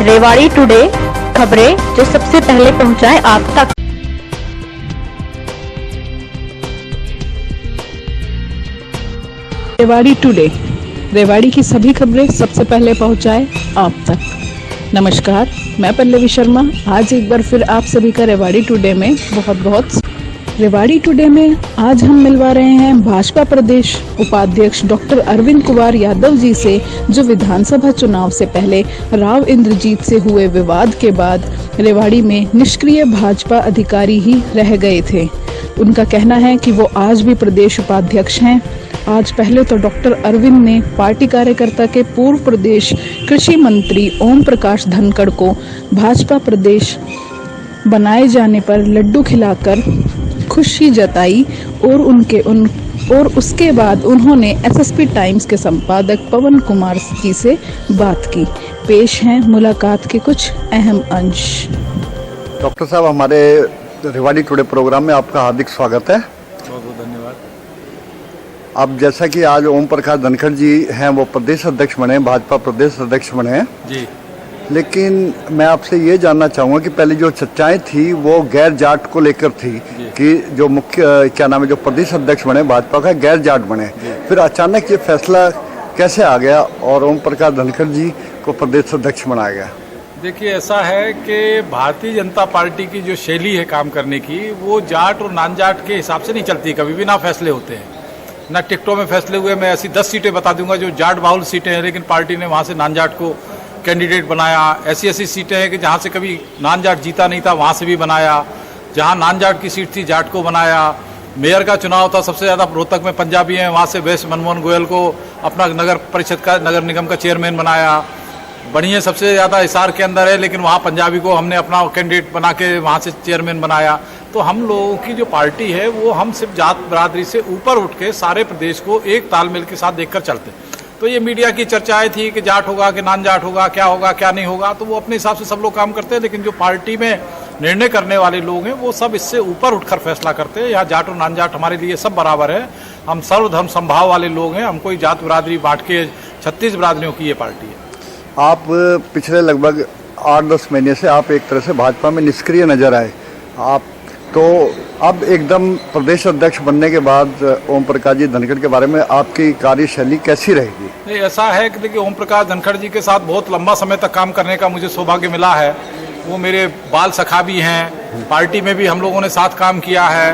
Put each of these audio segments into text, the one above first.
Rewari today, खबरें जो सबसे पहले पहुंचाए आप तक। रेवाड़ी टुडे, रेवाड़ी की सभी खबरें सबसे पहले पहुंचाए आप तक। नमस्कार, मैं पल्लवी शर्मा आज एक बार फिर आप सभी का रेवाड़ी टुडे में बहुत बहुत। रेवाड़ी टुडे में आज हम मिलवा रहे हैं भाजपा प्रदेश उपाध्यक्ष डॉक्टर अरविंद कुमार यादव जी से, जो विधानसभा चुनाव से पहले राव इंद्रजीत से हुए विवाद के बाद रेवाड़ी में निष्क्रिय भाजपा अधिकारी ही रह गए थे। उनका कहना है कि वो आज भी प्रदेश उपाध्यक्ष हैं। आज पहले तो डॉक्टर अरविंद ने पार्टी कार्यकर्ता के पूर्व प्रदेश कृषि मंत्री ओम प्रकाश धनखड़ को भाजपा प्रदेश बनाए जाने पर लड्डू खिलाकर खुशी जताई और उसके बाद उन्होंने एसएसपी टाइम्स के संपादक पवन कुमार जी से बात की। पेश हैं मुलाकात के कुछ अहम अंश। डॉक्टर साहब, हमारे रेवाड़ी टुडे प्रोग्राम में आपका हार्दिक स्वागत है। बहुत बहुत धन्यवाद। अब जैसा कि आज ओम प्रकाश धनखड़ जी हैं, वो प्रदेश अध्यक्ष बने, भाजपा प्रदेश अध्यक्ष बने हैं जी। लेकिन मैं आपसे ये जानना चाहूँगा कि पहले जो चर्चाएं थी वो गैर जाट को लेकर थी कि जो मुख्य क्या नाम है, जो प्रदेश अध्यक्ष बने भाजपा का, गैर जाट बने। फिर अचानक ये फैसला कैसे आ गया और ओम प्रकाश धनखड़ जी को प्रदेश अध्यक्ष बनाया गया? देखिए, ऐसा है कि भारतीय जनता पार्टी की जो शैली है काम करने की, वो जाट और नॉन जाट के हिसाब से नहीं चलती। कभी भी ना फैसले होते हैं, ना टिकटों में फैसले हुए। मैं ऐसी 10 सीटें बता दूंगा जो जाट बाहुल सीटें हैं, लेकिन पार्टी ने वहाँ से नॉन जाट को कैंडिडेट बनाया। ऐसी सीटें हैं कि जहाँ से कभी नॉन जाट जीता नहीं था, वहाँ से भी बनाया। जहाँ नॉन जाट की सीट थी, जाट को बनाया। मेयर का चुनाव था, सबसे ज़्यादा रोहतक में पंजाबी हैं, वहाँ से वेस्ट मनमोहन गोयल को अपना नगर परिषद का, नगर निगम का चेयरमैन बनाया। बढ़िया सबसे ज़्यादा हिसार के अंदर है, लेकिन वहाँ पंजाबी को हमने अपना कैंडिडेट बना के वहाँ से चेयरमैन बनाया। तो हम लोगों की जो पार्टी है वो हम सिर्फ जात बरादरी से ऊपर उठ के सारे प्रदेश को एक तालमेल के साथ देखकर चलते। तो ये मीडिया की चर्चाएं थी कि जाट होगा कि नॉन जाट होगा, क्या नहीं होगा, तो वो अपने हिसाब से सब लोग काम करते हैं। लेकिन जो पार्टी में निर्णय करने वाले लोग हैं वो सब इससे ऊपर उठकर फैसला करते हैं। यहाँ जाट और नॉन जाट हमारे लिए सब बराबर है। हम सर्वधर्म संभाव वाले लोग हैं। हम कोई जात बरादरी बांट के 36 बरादरियों की ये पार्टी है। आप पिछले लगभग 8-10 महीने से आप एक तरह से भाजपा में निष्क्रिय नजर आए। आप तो अब एकदम प्रदेश अध्यक्ष बनने के बाद ओम प्रकाश जी धनखड़ के बारे में आपकी कार्यशैली कैसी रहेगी? नहीं, ऐसा है कि देखिए, ओम प्रकाश धनखड़ जी के साथ बहुत लंबा समय तक काम करने का मुझे सौभाग्य मिला है। वो मेरे बाल सखा भी हैं। पार्टी में भी हम लोगों ने साथ काम किया है।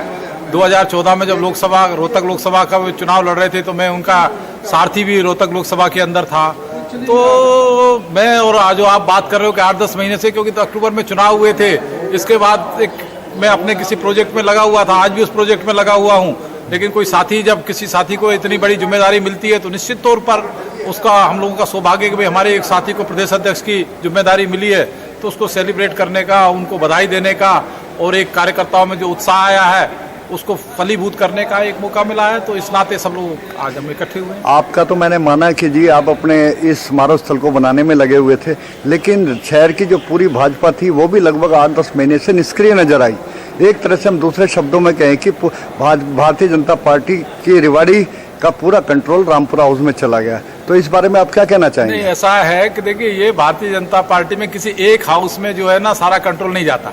2014 में जब रोहतक लोकसभा का चुनाव लड़ रहे थे, तो मैं उनका सारथी भी रोहतक लोकसभा के अंदर था। तो मैं और आज जो आप बात कर रहे हो कि 8-10 महीने से, क्योंकि तो अक्टूबर में चुनाव हुए थे, इसके बाद मैं अपने किसी प्रोजेक्ट में लगा हुआ था। आज भी उस प्रोजेक्ट में लगा हुआ हूं। लेकिन कोई साथी, जब किसी साथी को इतनी बड़ी जिम्मेदारी मिलती है तो निश्चित तौर पर उसका हम लोगों का सौभाग्य कि भाई हमारे एक साथी को प्रदेश अध्यक्ष की जिम्मेदारी मिली है, तो उसको सेलिब्रेट करने का, उनको बधाई देने का और एक कार्यकर्ताओं में जो उत्साह आया है उसको फलीभूत करने का एक मौका मिला है। तो इस नाते सब लोग आज हम इकट्ठे हुए हैं। आपका तो मैंने माना कि जी आप अपने इस समारोह स्थल को बनाने में लगे हुए थे, लेकिन शहर की जो पूरी भाजपा थी वो भी लगभग 8-10 महीने से निष्क्रिय नजर आई। एक तरह से हम दूसरे शब्दों में कहें कि भारतीय जनता पार्टी की रेवाड़ी का पूरा कंट्रोल रामपुरा हाउस में चला गया। तो इस बारे में आप क्या कहना चाहेंगे? नहीं, ऐसा है कि देखिए, ये भारतीय जनता पार्टी में किसी एक हाउस में जो है ना सारा कंट्रोल नहीं जाता।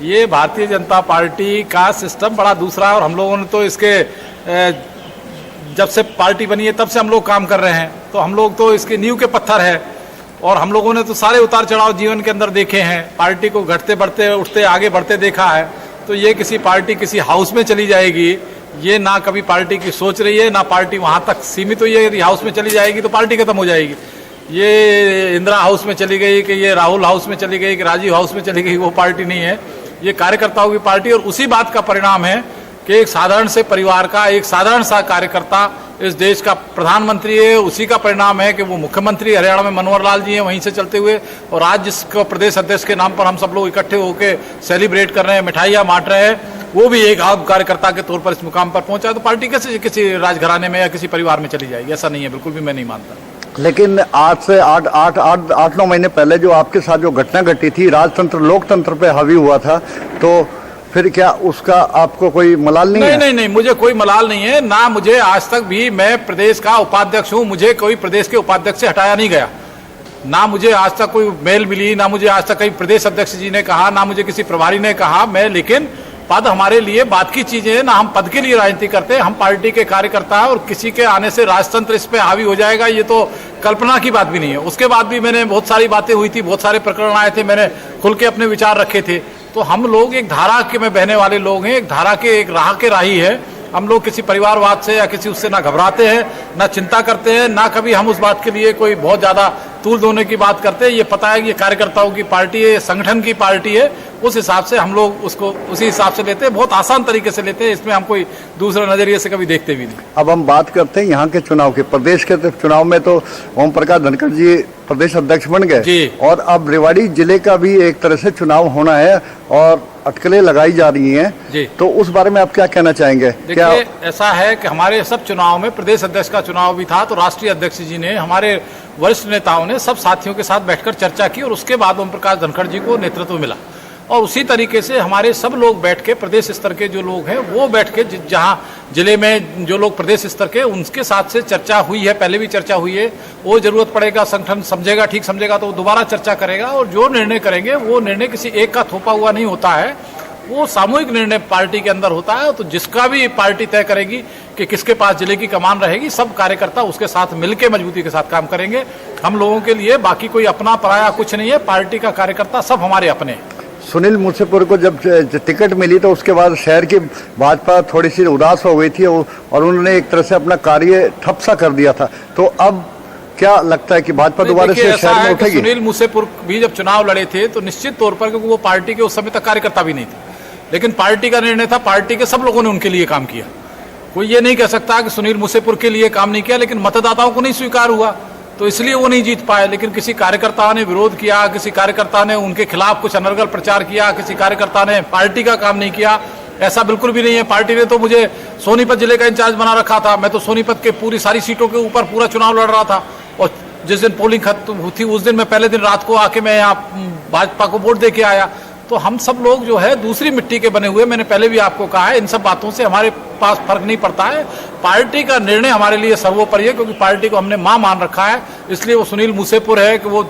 ये भारतीय जनता पार्टी का सिस्टम बड़ा दूसरा है। और हम लोगों ने तो इसके जब से पार्टी बनी है तब से हम लोग काम कर रहे हैं। तो हम लोग तो इसके नींव के पत्थर है और हम लोगों ने तो सारे उतार चढ़ाव जीवन के अंदर देखे हैं। पार्टी को घटते बढ़ते उठते आगे बढ़ते देखा है। तो ये किसी पार्टी किसी हाउस में चली जाएगी, ये ना कभी पार्टी की सोच रही है, ना पार्टी वहाँ तक सीमित हुई है। यदि हाउस में चली जाएगी तो पार्टी खत्म हो जाएगी। ये इंदिरा हाउस में चली गई कि ये राहुल हाउस में चली गई कि राजीव हाउस में चली गई, वो पार्टी नहीं है। ये कार्यकर्ताओं की पार्टी। और उसी बात का परिणाम है कि एक साधारण से परिवार का एक साधारण सा कार्यकर्ता इस देश का प्रधानमंत्री है। उसी का परिणाम है कि वो मुख्यमंत्री हरियाणा में मनोहर लाल जी हैं, वहीं से चलते हुए। और आज जिसको प्रदेश अध्यक्ष के नाम पर हम सब लोग इकट्ठे होकर सेलिब्रेट कर रहे हैं, मिठाइयाँ बांट रहे हैं, वो भी एक आम कार्यकर्ता के तौर पर इस मुकाम पर पहुंचा। तो पार्टी कैसे किसी राजघराने में या किसी परिवार में चली जाएगी? ऐसा नहीं है, बिल्कुल भी मैं नहीं मानता। लेकिन आज से 8-9 महीने पहले जो आपके साथ जो घटना घटी थी, राजतंत्र लोकतंत्र पे हावी हुआ था, तो फिर क्या उसका आपको कोई मलाल नहीं है? नहीं, मुझे कोई मलाल नहीं है। ना मुझे आज तक भी, मैं प्रदेश का उपाध्यक्ष हूँ, मुझे कोई प्रदेश के उपाध्यक्ष से हटाया नहीं गया। ना मुझे आज तक कोई मेल मिली, ना मुझे आज तक कहीं प्रदेश अध्यक्ष जी ने कहा, ना मुझे किसी प्रभारी ने कहा। लेकिन पद हमारे लिए बात की चीजें हैं, ना हम पद के लिए राजनीति करते हैं। हम पार्टी के कार्यकर्ता हैं और किसी के आने से राजतंत्र इस पे हावी हो जाएगा ये तो कल्पना की बात भी नहीं है। उसके बाद भी मैंने बहुत सारी बातें हुई थी, बहुत सारे प्रकरण आए थे, मैंने खुल के अपने विचार रखे थे। तो हम लोग एक धारा के में बहने वाले लोग हैं, एक धारा के एक राह के राही है। हम लोग किसी परिवारवाद से या किसी उससे ना घबराते हैं, ना चिंता करते हैं, ना कभी हम उस बात के लिए कोई बहुत ज्यादा तूल धोने की बात करते हैं। ये पता है कि ये कार्यकर्ताओं की पार्टी है, संगठन की पार्टी है, उस हिसाब से हम लोग उसको उसी हिसाब से लेते हैं, बहुत आसान तरीके से लेते हैं। इसमें हम कोई दूसरे नजरिए से कभी देखते भी नहीं। अब हम बात करते हैं यहाँ के चुनाव की। प्रदेश के चुनाव में तो ओम प्रकाश धनखड़ जी प्रदेश अध्यक्ष बन गए और अब रेवाड़ी जिले का भी एक तरह से चुनाव होना है और अटकलें लगाई जा रही हैं। तो उस बारे में आप क्या कहना चाहेंगे? देखिए, ऐसा है कि हमारे सब चुनाव में प्रदेश अध्यक्ष का चुनाव भी था तो राष्ट्रीय अध्यक्ष जी ने, हमारे वरिष्ठ नेताओं ने सब साथियों के साथ बैठकर चर्चा की और उसके बाद ओम प्रकाश धनखड़ जी को नेतृत्व मिला। और उसी तरीके से हमारे सब लोग बैठ के, प्रदेश स्तर के जो लोग हैं वो बैठ के, जहां जिले में जो लोग प्रदेश स्तर के, उनके साथ से चर्चा हुई है, पहले भी चर्चा हुई है। वो जरूरत पड़ेगा, संगठन समझेगा, ठीक समझेगा तो दोबारा चर्चा करेगा और जो निर्णय करेंगे वो निर्णय किसी एक का थोपा हुआ नहीं होता है, वो सामूहिक निर्णय पार्टी के अंदर होता है। तो जिसका भी पार्टी तय करेगी कि किसके पास जिले की कमान रहेगी, सब कार्यकर्ता उसके साथ मिलकर मजबूती के साथ काम करेंगे। हम लोगों के लिए बाकी कोई अपना पराया कुछ नहीं है, पार्टी का कार्यकर्ता सब हमारे अपने हैं। सुनील मूसेपुर को जब टिकट मिली तो उसके बाद शहर की भाजपा थोड़ी सी उदास हो गई थी और उन्होंने एक तरह से अपना कार्य ठप सा कर दिया था। तो अब क्या लगता है कि भाजपा दोबारा से शहर में उठेगी? सुनील मूसेपुर भी जब चुनाव लड़े थे तो निश्चित तौर पर, क्योंकि वो पार्टी के उस समय तक कार्यकर्ता भी नहीं थे, लेकिन पार्टी का निर्णय था, पार्टी के सब लोगों ने उनके लिए काम किया। कोई ये नहीं कह सकता कि सुनील मूसेपुर के लिए काम नहीं किया, लेकिन मतदाताओं को नहीं स्वीकार हुआ तो इसलिए वो नहीं जीत पाए। लेकिन किसी कार्यकर्ता ने विरोध किया, किसी कार्यकर्ता ने उनके खिलाफ कुछ अनर्गल प्रचार किया, किसी कार्यकर्ता ने पार्टी का काम नहीं किया, ऐसा बिल्कुल भी नहीं है। पार्टी ने तो मुझे सोनीपत जिले का इंचार्ज बना रखा था, मैं तो सोनीपत के पूरी सारी सीटों के ऊपर पूरा चुनाव लड़ रहा था। और जिस दिन पोलिंग खत्म थी उस दिन मैं पहले दिन रात को आके मैं यहाँ भाजपा को वोट दे के आया। तो हम सब लोग जो है दूसरी मिट्टी के बने हुए, मैंने पहले भी आपको कहा है, इन सब बातों से हमारे पास फर्क नहीं पड़ता है। पार्टी का निर्णय हमारे लिए सर्वोपरि है, क्योंकि पार्टी को हमने मां मान रखा है। इसलिए वो सुनील मूसेपुर है कि वो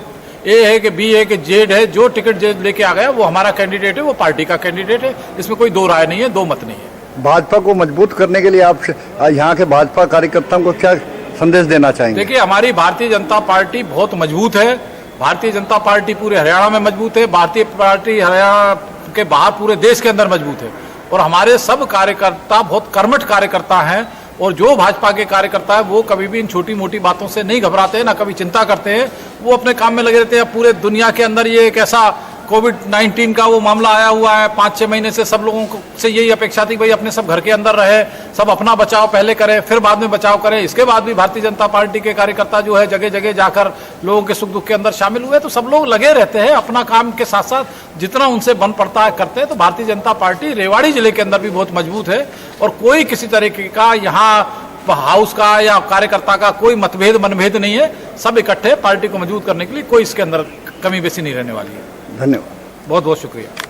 ए है कि बी है कि जेड है, जो टिकट लेके आ गया वो हमारा कैंडिडेट है, वो पार्टी का कैंडिडेट है। इसमें कोई दो राय नहीं है, दो मत नहीं है। भाजपा को मजबूत करने के लिए आप यहाँ के भाजपा कार्यकर्ताओं को क्या संदेश देना चाहेंगे? देखिए, हमारी भारतीय जनता पार्टी बहुत मजबूत है। भारतीय जनता पार्टी पूरे हरियाणा में मजबूत है, भारतीय पार्टी हरियाणा के बाहर पूरे देश के अंदर मजबूत है और हमारे सब कार्यकर्ता बहुत कर्मठ कार्यकर्ता हैं। और जो भाजपा के कार्यकर्ता है वो कभी भी इन छोटी मोटी बातों से नहीं घबराते हैं, ना कभी चिंता करते हैं, वो अपने काम में लगे रहते हैं। पूरे दुनिया के अंदर ये एक ऐसा कोविड-19 का वो मामला आया हुआ है, 5-6 महीने से सब लोगों को से यही अपेक्षा थी भाई अपने सब घर के अंदर रहे, सब अपना बचाव पहले करें, फिर बाद में बचाव करें। इसके बाद भी भारतीय जनता पार्टी के कार्यकर्ता जो है जगह जगह जाकर लोगों के सुख दुख के अंदर शामिल हुए। तो सब लोग लगे रहते हैं अपना काम के साथ साथ, जितना उनसे बन पड़ता है करते हैं। तो भारतीय जनता पार्टी रेवाड़ी जिले के अंदर भी बहुत मजबूत है और कोई किसी तरीके का यहाँ हाउस का या कार्यकर्ता का कोई मतभेद मनभेद नहीं है। सब इकट्ठे पार्टी को मजबूत करने के लिए, कोई इसके अंदर कमी बेसी नहीं रहने वाली है। धन्यवाद, बहुत बहुत शुक्रिया।